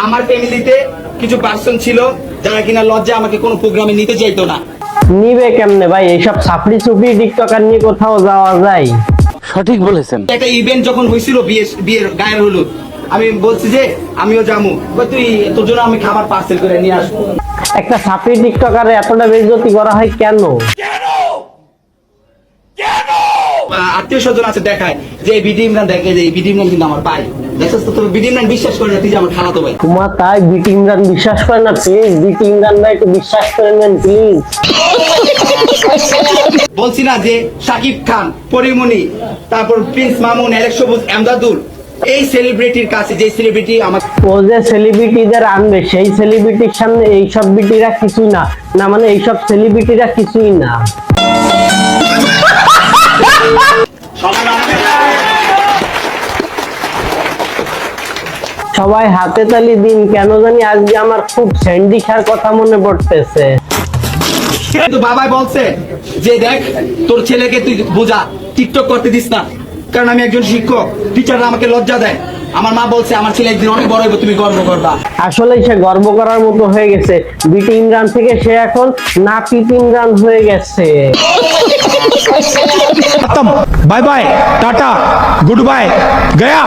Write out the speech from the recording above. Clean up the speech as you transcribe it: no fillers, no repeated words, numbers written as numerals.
আমার ফ্যামিলিতে কিছু পার্সন ছিল যারা কিনা লজ্জা আমাকে কোনো প্রোগ্রামে নিতে চাইতো না। নিবে কেমনে ভাই? এইসব সাপড়ি চুপড়ি টিকটকার নিয়ে কোথাও যাওয়া যায়? সঠিক বলেছেন। একটা ইভেন্ট যখন হয়েছিল বিয়ের গায়ের হলুদ, আমি বলছি যে আমিও যাবো, তুই তোর জন্য আমি খাবার পার্সেল করে নিয়ে আসবো। একটা সাপড়ি টিকটকারে এতটা বেইজ্জতি করা হয় কেন? আত্মীয় স্বজন আছে দেখায় যে বিডি ইমরান, দেখে যে বিডি ইমরান কিন্তু আমার ভাই, দেখছিস তো? তোর বিডি ইমরান বিশ্বাস করে না তুই যে আমার খালাতো ভাই। তোমার তাই বিটি ইমরান বিশ্বাস করে না? প্লিজ বিটি ইমরান ভাই একটু বিশ্বাস করে নেন প্লিজ। বলছি না যে শাকিব খান, পরিমণি, তারপর প্রিন্স মামুন, অ্যালেক্স সবুজ, এমদাদুল, এই সেলিব্রিটির কাছে যে সেলিব্রিটি আমার ও যে সেলিব্রিটিদের আনবে সেই সেলিব্রিটির সামনে এইসব বিটিরা কিছুই না। না মানে এইসব সেলিব্রিটিরা কিছুই না। সবাই হাতে তালি দিন, কেন জানি আজকে আমার খুব স্যান্ডিখার কথা মনে পড়তেছে। কিন্তু বাবাই বলছে যে দেখ তোর ছেলেকে তুই বোঝা, টিকটক করতে দিস না, কারণ আমি একজন শিক্ষক, টিচাররা আমাকে লজ্জা দেয়। আমার মা বলছে আমার ছেলে একদিন অনেক বড় হবে, তুমি গর্ব করবা। আসলে সে গর্ব করার মতো হয়ে গেছে। বিটি ইমরান থেকে সে এখন নাপিত ইমরান হয়ে গেছে। खत्म, bye bye, tata, goodbye, गया।